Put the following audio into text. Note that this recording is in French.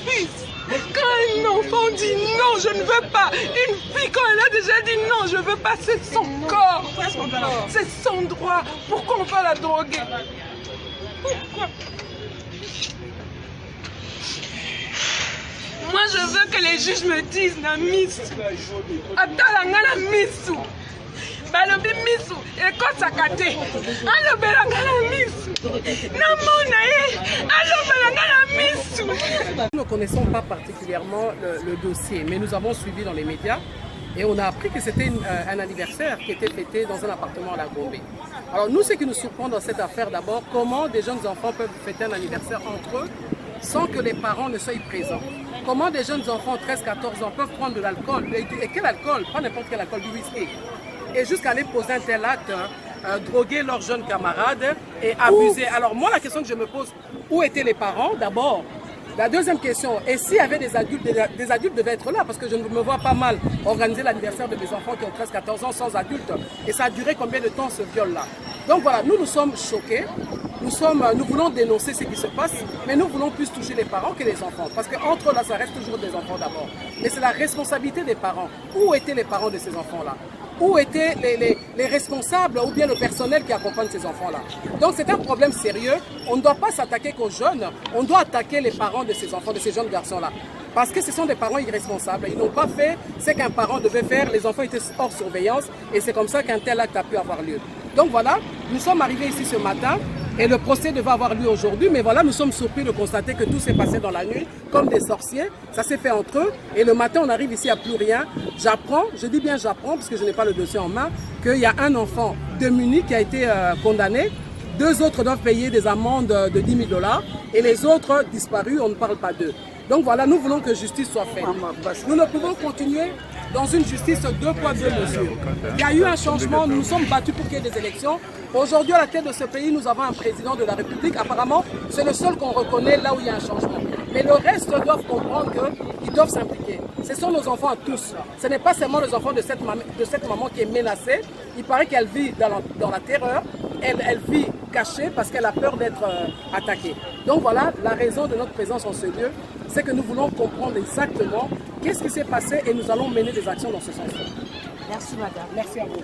Fils, quand un enfant dit non, je ne veux pas, une fille quand elle a déjà dit non, je ne veux pas, c'est son corps, c'est son droit. Pourquoi on va la droguer? Pourquoi? Moi je veux que les juges me disent na misu, atalanga na misu, balobi misu, ekosaka te, alobelanga na misu, namona ye, alobelanga na misu. Nous ne connaissons pas particulièrement le dossier, mais nous avons suivi dans les médias et on a appris que c'était un anniversaire qui était fêté dans un appartement à la Gombe. Alors nous, ce qui nous surprend dans cette affaire, d'abord, comment des jeunes enfants peuvent fêter un anniversaire entre eux sans que les parents ne soient présents. Comment des jeunes enfants, 13-14 ans, peuvent prendre de l'alcool, et quel alcool? Pas n'importe quel alcool, du whisky. Et jusqu'à aller poser un tel acte, droguer leurs jeunes camarades et abuser. Alors moi, la question que je me pose, où étaient les parents d'abord? La deuxième question, et s'il y avait des adultes devaient être là, parce que je ne me vois pas mal organiser l'anniversaire de mes enfants qui ont 13-14 ans sans adultes. Et ça a duré combien de temps ce viol-là? Donc voilà, nous sommes choqués, nous voulons dénoncer ce qui se passe, mais nous voulons plus toucher les parents que les enfants. Parce qu'entre eux, là, ça reste toujours des enfants d'abord. Mais c'est la responsabilité des parents. Où étaient les parents de ces enfants-là? Où étaient les responsables ou bien le personnel qui accompagne ces enfants-là? Donc c'est un problème sérieux. On ne doit pas s'attaquer qu'aux jeunes, on doit attaquer les parents de ces enfants, de ces jeunes garçons-là. Parce que ce sont des parents irresponsables. Ils n'ont pas fait ce qu'un parent devait faire. Les enfants étaient hors surveillance et c'est comme ça qu'un tel acte a pu avoir lieu. Donc voilà, nous sommes arrivés ici ce matin et le procès devait avoir lieu aujourd'hui. Mais voilà, nous sommes surpris de constater que tout s'est passé dans la nuit comme des sorciers. Ça s'est fait entre eux et le matin on arrive ici à plus rien. J'apprends, je dis bien j'apprends parce que je n'ai pas le dossier en main, qu'il y a un enfant de Munich qui a été condamné. 2 autres doivent payer des amendes de 10 000 $ et les autres disparus, on ne parle pas d'eux. Donc voilà, nous voulons que justice soit faite. Nous ne pouvons continuer dans une justice 2 poids 2 mesures. Il y a eu un changement, nous nous sommes battus pour qu'il y ait des élections. Aujourd'hui, à la tête de ce pays, nous avons un président de la République. Apparemment, c'est le seul qu'on reconnaît là où il y a un changement. Mais le reste doivent comprendre qu'ils doivent s'impliquer. Ce sont nos enfants à tous. Ce n'est pas seulement les enfants de cette maman qui est menacée. Il paraît qu'elle vit dans la terreur. Elle vit cachée parce qu'elle a peur d'être attaquée. Donc voilà, la raison de notre présence en ce lieu, c'est que nous voulons comprendre exactement qu'est-ce qui s'est passé et nous allons mener des actions dans ce sens-là. Merci madame. Merci à vous.